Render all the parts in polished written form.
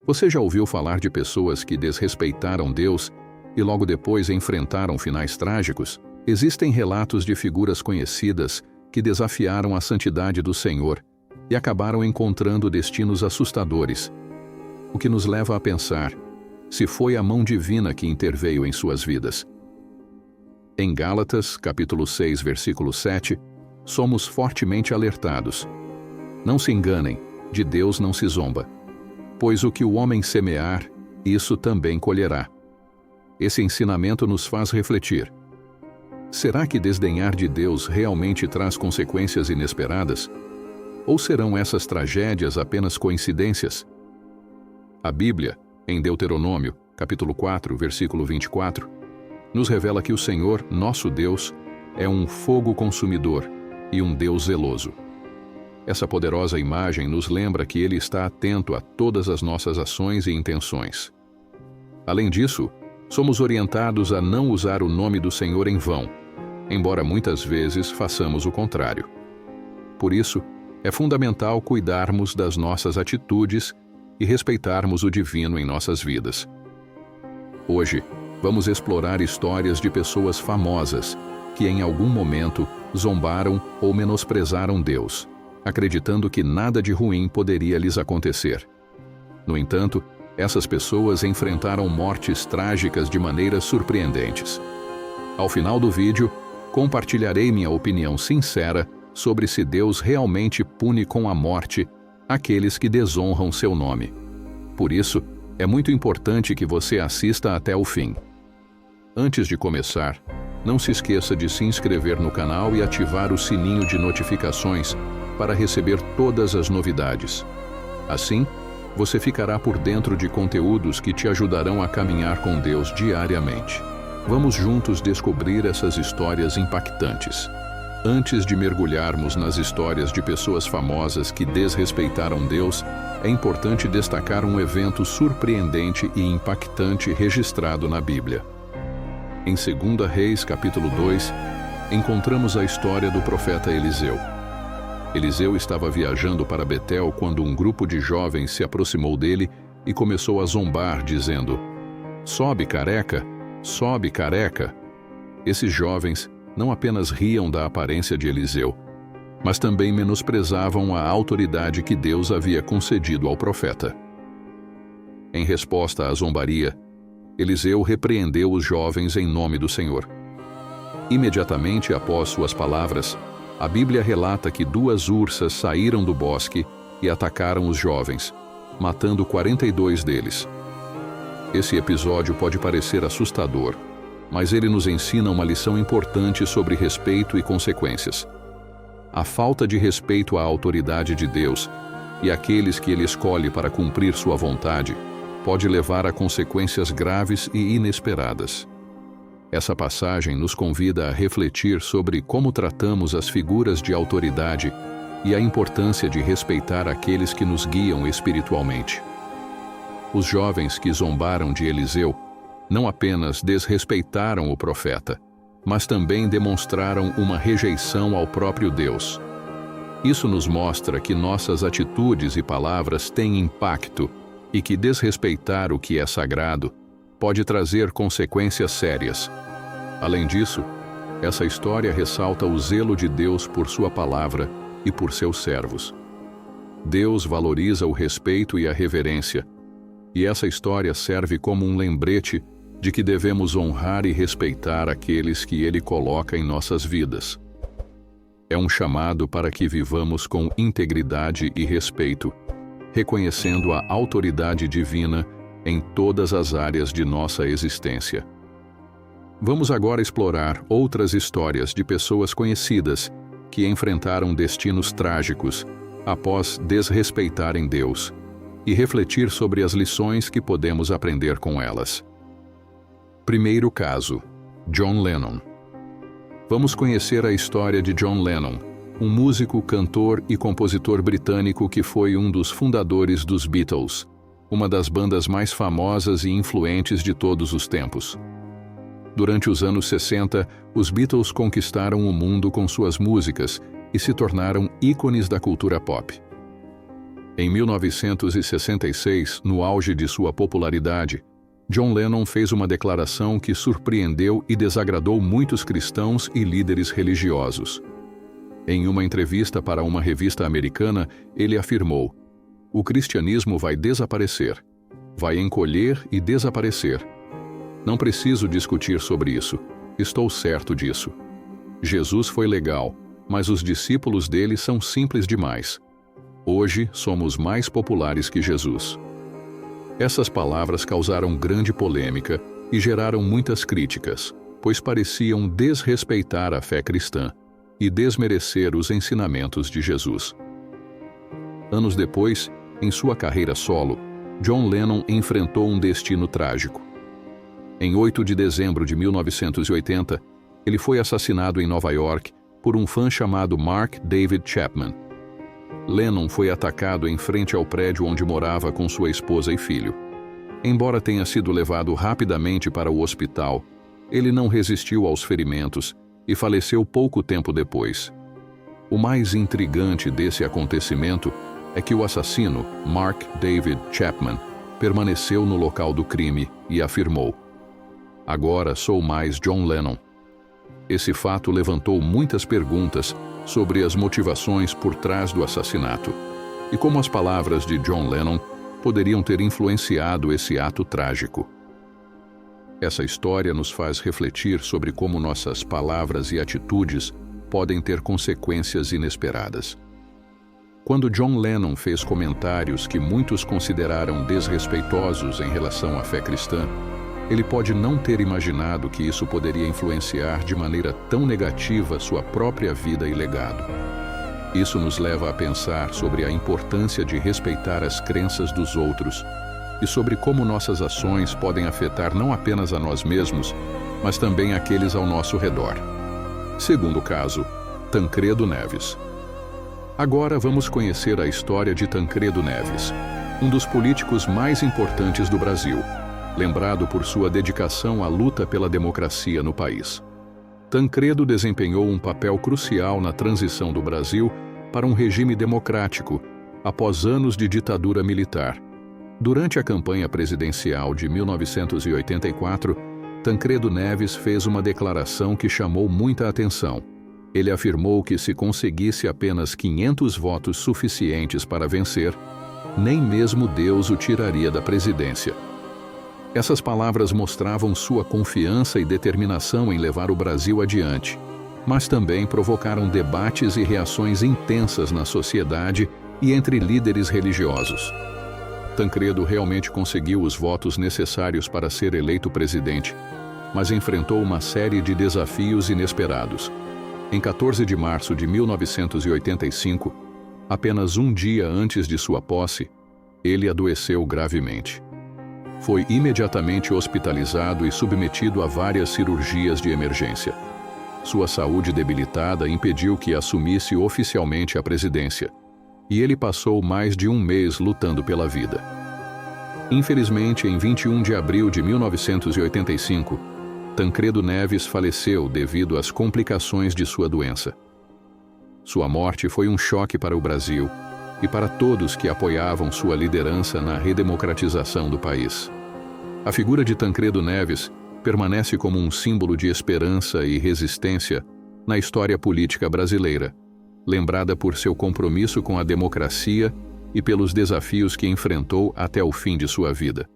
Você já ouviu falar de pessoas que desrespeitaram Deus e logo depois enfrentaram finais trágicos? Existem relatos de figuras conhecidas que desafiaram a santidade do Senhor e acabaram encontrando destinos assustadores, o que nos leva a pensar se foi a mão divina que interveio em suas vidas. Em Gálatas, capítulo 6, versículo 7, somos fortemente alertados. Não se enganem, de Deus não se zomba, pois o que o homem semear, isso também colherá. Esse ensinamento nos faz refletir. Será que desdenhar de Deus realmente traz consequências inesperadas? Ou serão essas tragédias apenas coincidências? A Bíblia, em Deuteronômio, capítulo 4, versículo 24, nos revela que o Senhor, nosso Deus, é um fogo consumidor e um Deus zeloso. Essa poderosa imagem nos lembra que Ele está atento a todas as nossas ações e intenções. Além disso, somos orientados a não usar o nome do Senhor em vão, embora muitas vezes façamos o contrário. Por isso, é fundamental cuidarmos das nossas atitudes e respeitarmos o divino em nossas vidas. Hoje, vamos explorar histórias de pessoas famosas que em algum momento zombaram ou menosprezaram Deus, acreditando que nada de ruim poderia lhes acontecer. No entanto, essas pessoas enfrentaram mortes trágicas de maneiras surpreendentes. Ao final do vídeo, compartilharei minha opinião sincera sobre se Deus realmente pune com a morte aqueles que desonram seu nome. Por isso, é muito importante que você assista até o fim. Antes de começar, não se esqueça de se inscrever no canal e ativar o sininho de notificações para receber todas as novidades. Assim, você ficará por dentro de conteúdos que te ajudarão a caminhar com Deus diariamente. Vamos juntos descobrir essas histórias impactantes. Antes de mergulharmos nas histórias de pessoas famosas que desrespeitaram Deus, é importante destacar um evento surpreendente e impactante registrado na Bíblia. Em 2 Reis, capítulo 2, encontramos a história do profeta Eliseu. Eliseu estava viajando para Betel quando um grupo de jovens se aproximou dele e começou a zombar, dizendo: "Sobe, careca! Sobe, careca!" Esses jovens não apenas riam da aparência de Eliseu, mas também menosprezavam a autoridade que Deus havia concedido ao profeta. Em resposta à zombaria, Eliseu repreendeu os jovens em nome do Senhor. Imediatamente após suas palavras, a Bíblia relata que 2 ursas saíram do bosque e atacaram os jovens, matando 42 deles. Esse episódio pode parecer assustador, mas ele nos ensina uma lição importante sobre respeito e consequências. A falta de respeito à autoridade de Deus e àqueles que Ele escolhe para cumprir sua vontade pode levar a consequências graves e inesperadas. Essa passagem nos convida a refletir sobre como tratamos as figuras de autoridade e a importância de respeitar aqueles que nos guiam espiritualmente. Os jovens que zombaram de Eliseu não apenas desrespeitaram o profeta, mas também demonstraram uma rejeição ao próprio Deus. Isso nos mostra que nossas atitudes e palavras têm impacto e que desrespeitar o que é sagrado pode trazer consequências sérias. Além disso, essa história ressalta o zelo de Deus por sua palavra e por seus servos. Deus valoriza o respeito e a reverência, e essa história serve como um lembrete de que devemos honrar e respeitar aqueles que Ele coloca em nossas vidas. É um chamado para que vivamos com integridade e respeito, reconhecendo a autoridade divina em todas as áreas de nossa existência. Vamos agora explorar outras histórias de pessoas conhecidas que enfrentaram destinos trágicos após desrespeitarem Deus e refletir sobre as lições que podemos aprender com elas. Primeiro caso: John Lennon. Vamos conhecer a história de John Lennon, um músico, cantor e compositor britânico que foi um dos fundadores dos Beatles, uma das bandas mais famosas e influentes de todos os tempos. Durante os anos 60, os Beatles conquistaram o mundo com suas músicas e se tornaram ícones da cultura pop. Em 1966, no auge de sua popularidade, John Lennon fez uma declaração que surpreendeu e desagradou muitos cristãos e líderes religiosos. Em uma entrevista para uma revista americana, ele afirmou: "O cristianismo vai desaparecer. Vai encolher e desaparecer. Não preciso discutir sobre isso. Estou certo disso. Jesus foi legal, mas os discípulos dele são simples demais. Hoje somos mais populares que Jesus." Essas palavras causaram grande polêmica e geraram muitas críticas, pois pareciam desrespeitar a fé cristã e desmerecer os ensinamentos de Jesus. Anos depois, em sua carreira solo, John Lennon enfrentou um destino trágico. Em 8 de dezembro de 1980, ele foi assassinado em Nova York por um fã chamado Mark David Chapman. Lennon foi atacado em frente ao prédio onde morava com sua esposa e filho. Embora tenha sido levado rapidamente para o hospital, ele não resistiu aos ferimentos e faleceu pouco tempo depois. O mais intrigante desse acontecimento é que o assassino, Mark David Chapman, permaneceu no local do crime e afirmou: "Agora sou mais John Lennon." Esse fato levantou muitas perguntas sobre as motivações por trás do assassinato e como as palavras de John Lennon poderiam ter influenciado esse ato trágico. Essa história nos faz refletir sobre como nossas palavras e atitudes podem ter consequências inesperadas. Quando John Lennon fez comentários que muitos consideraram desrespeitosos em relação à fé cristã, ele pode não ter imaginado que isso poderia influenciar de maneira tão negativa sua própria vida e legado. Isso nos leva a pensar sobre a importância de respeitar as crenças dos outros e sobre como nossas ações podem afetar não apenas a nós mesmos, mas também aqueles ao nosso redor. Segundo caso, Tancredo Neves. Agora vamos conhecer a história de Tancredo Neves, um dos políticos mais importantes do Brasil, lembrado por sua dedicação à luta pela democracia no país. Tancredo desempenhou um papel crucial na transição do Brasil para um regime democrático, após anos de ditadura militar. Durante a campanha presidencial de 1984, Tancredo Neves fez uma declaração que chamou muita atenção. Ele afirmou que se conseguisse apenas 500 votos suficientes para vencer, nem mesmo Deus o tiraria da presidência. Essas palavras mostravam sua confiança e determinação em levar o Brasil adiante, mas também provocaram debates e reações intensas na sociedade e entre líderes religiosos. Tancredo realmente conseguiu os votos necessários para ser eleito presidente, mas enfrentou uma série de desafios inesperados. Em 14 de março de 1985, apenas um dia antes de sua posse, ele adoeceu gravemente. Foi imediatamente hospitalizado e submetido a várias cirurgias de emergência. Sua saúde debilitada impediu que assumisse oficialmente a presidência, e ele passou mais de um mês lutando pela vida. Infelizmente, em 21 de abril de 1985, Tancredo Neves faleceu devido às complicações de sua doença. Sua morte foi um choque para o Brasil e para todos que apoiavam sua liderança na redemocratização do país. A figura de Tancredo Neves permanece como um símbolo de esperança e resistência na história política brasileira, lembrada por seu compromisso com a democracia e pelos desafios que enfrentou até o fim de sua vida.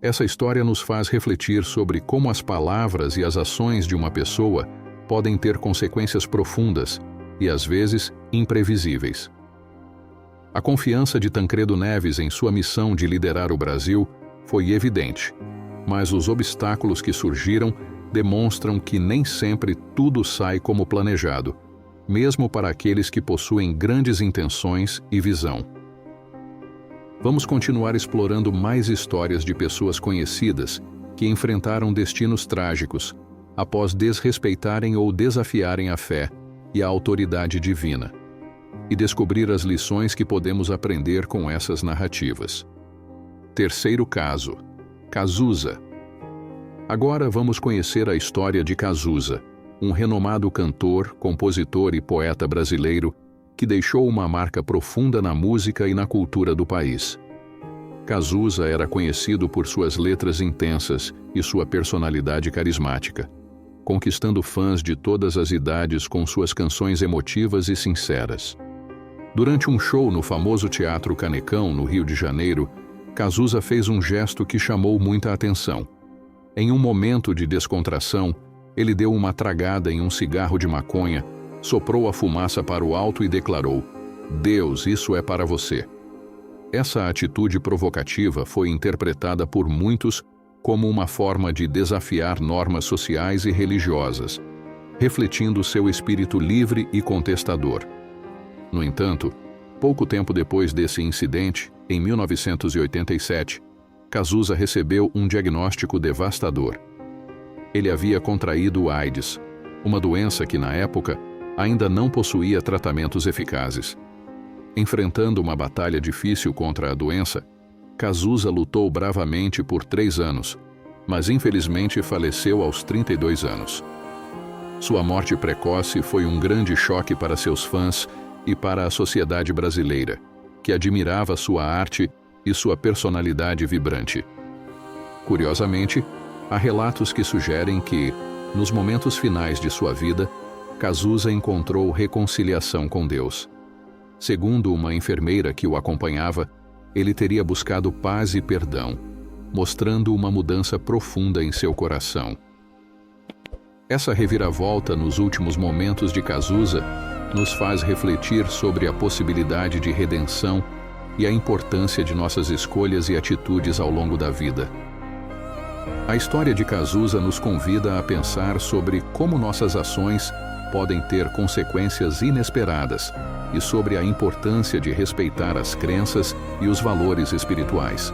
Essa história nos faz refletir sobre como as palavras e as ações de uma pessoa podem ter consequências profundas e, às vezes, imprevisíveis. A confiança de Tancredo Neves em sua missão de liderar o Brasil foi evidente, mas os obstáculos que surgiram demonstram que nem sempre tudo sai como planejado, mesmo para aqueles que possuem grandes intenções e visão. Vamos continuar explorando mais histórias de pessoas conhecidas que enfrentaram destinos trágicos após desrespeitarem ou desafiarem a fé e a autoridade divina, e descobrir as lições que podemos aprender com essas narrativas. Terceiro caso, Cazuza. Agora vamos conhecer a história de Cazuza, um renomado cantor, compositor e poeta brasileiro que deixou uma marca profunda na música e na cultura do país. Cazuza era conhecido por suas letras intensas e sua personalidade carismática, conquistando fãs de todas as idades com suas canções emotivas e sinceras. Durante um show no famoso Teatro Canecão, no Rio de Janeiro, Cazuza fez um gesto que chamou muita atenção. Em um momento de descontração, ele deu uma tragada em um cigarro de maconha, soprou a fumaça para o alto e declarou: "Deus, isso é para você." Essa atitude provocativa foi interpretada por muitos como uma forma de desafiar normas sociais e religiosas, refletindo seu espírito livre e contestador. No entanto, pouco tempo depois desse incidente, em 1987, Cazuza recebeu um diagnóstico devastador. Ele havia contraído AIDS, uma doença que, na época, ainda não possuía tratamentos eficazes. Enfrentando uma batalha difícil contra a doença, Cazuza lutou bravamente por 3 anos, mas infelizmente faleceu aos 32 anos. Sua morte precoce foi um grande choque para seus fãs e para a sociedade brasileira, que admirava sua arte e sua personalidade vibrante. Curiosamente, há relatos que sugerem que, nos momentos finais de sua vida, Cazuza encontrou reconciliação com Deus. Segundo uma enfermeira que o acompanhava, ele teria buscado paz e perdão, mostrando uma mudança profunda em seu coração. Essa reviravolta nos últimos momentos de Cazuza nos faz refletir sobre a possibilidade de redenção e a importância de nossas escolhas e atitudes ao longo da vida. A história de Cazuza nos convida a pensar sobre como nossas ações podem ter consequências inesperadas e sobre a importância de respeitar as crenças e os valores espirituais.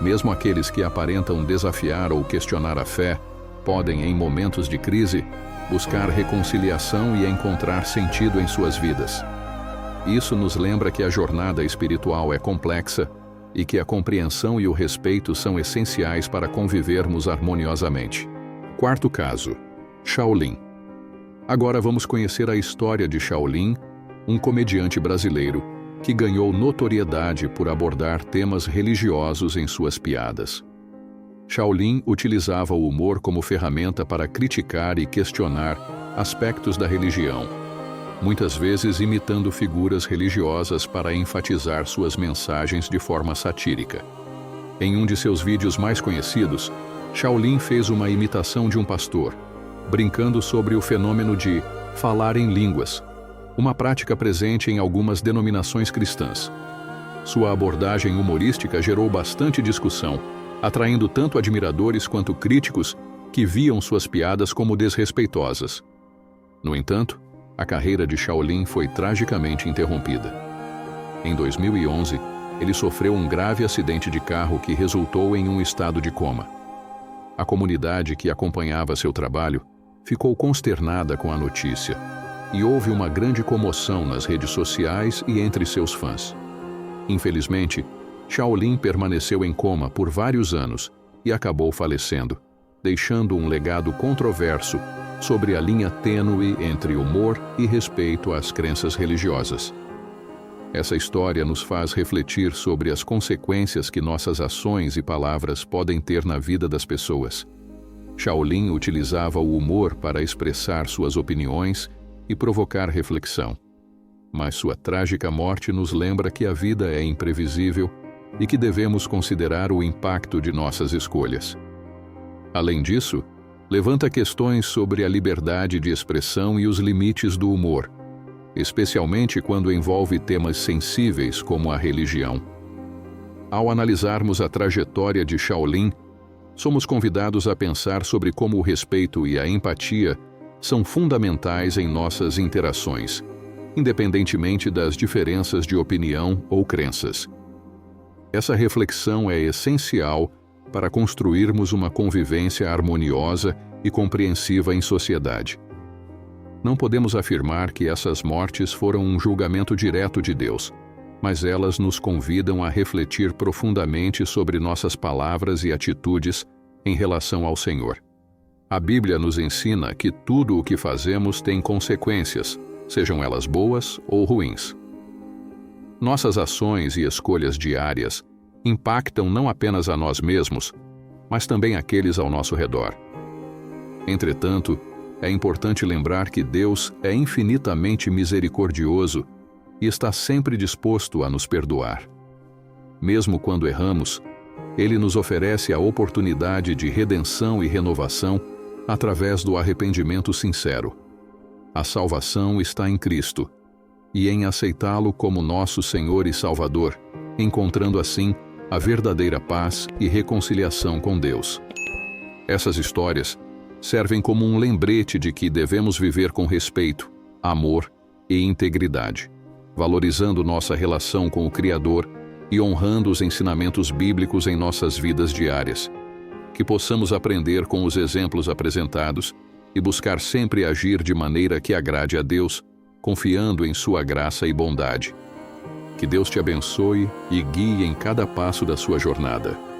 Mesmo aqueles que aparentam desafiar ou questionar a fé podem, em momentos de crise, buscar reconciliação e encontrar sentido em suas vidas. Isso nos lembra que a jornada espiritual é complexa e que a compreensão e o respeito são essenciais para convivermos harmoniosamente. Quarto caso: Shaolin. Agora vamos conhecer a história de Shaolin, um comediante brasileiro que ganhou notoriedade por abordar temas religiosos em suas piadas. Shaolin utilizava o humor como ferramenta para criticar e questionar aspectos da religião, muitas vezes imitando figuras religiosas para enfatizar suas mensagens de forma satírica. Em um de seus vídeos mais conhecidos, Shaolin fez uma imitação de um pastor, brincando sobre o fenômeno de falar em línguas, uma prática presente em algumas denominações cristãs. Sua abordagem humorística gerou bastante discussão, atraindo tanto admiradores quanto críticos que viam suas piadas como desrespeitosas. No entanto, a carreira de Shaolin foi tragicamente interrompida. Em 2011, ele sofreu um grave acidente de carro que resultou em um estado de coma. A comunidade que acompanhava seu trabalho ficou consternada com a notícia, e houve uma grande comoção nas redes sociais e entre seus fãs. Infelizmente, Shaolin permaneceu em coma por vários anos e acabou falecendo, deixando um legado controverso sobre a linha tênue entre humor e respeito às crenças religiosas. Essa história nos faz refletir sobre as consequências que nossas ações e palavras podem ter na vida das pessoas. Shaolin utilizava o humor para expressar suas opiniões e provocar reflexão. Mas sua trágica morte nos lembra que a vida é imprevisível e que devemos considerar o impacto de nossas escolhas. Além disso, levanta questões sobre a liberdade de expressão e os limites do humor, especialmente quando envolve temas sensíveis como a religião. Ao analisarmos a trajetória de Shaolin, somos convidados a pensar sobre como o respeito e a empatia são fundamentais em nossas interações, independentemente das diferenças de opinião ou crenças. Essa reflexão é essencial para construirmos uma convivência harmoniosa e compreensiva em sociedade. Não podemos afirmar que essas mortes foram um julgamento direto de Deus, mas elas nos convidam a refletir profundamente sobre nossas palavras e atitudes em relação ao Senhor. A Bíblia nos ensina que tudo o que fazemos tem consequências, sejam elas boas ou ruins. Nossas ações e escolhas diárias impactam não apenas a nós mesmos, mas também aqueles ao nosso redor. Entretanto, é importante lembrar que Deus é infinitamente misericordioso e está sempre disposto a nos perdoar. Mesmo quando erramos, Ele nos oferece a oportunidade de redenção e renovação através do arrependimento sincero. A salvação está em Cristo, e em aceitá-lo como nosso Senhor e Salvador, encontrando assim a verdadeira paz e reconciliação com Deus. Essas histórias servem como um lembrete de que devemos viver com respeito, amor e integridade, valorizando nossa relação com o Criador e honrando os ensinamentos bíblicos em nossas vidas diárias. Que possamos aprender com os exemplos apresentados e buscar sempre agir de maneira que agrade a Deus, confiando em sua graça e bondade. Que Deus te abençoe e guie em cada passo da sua jornada.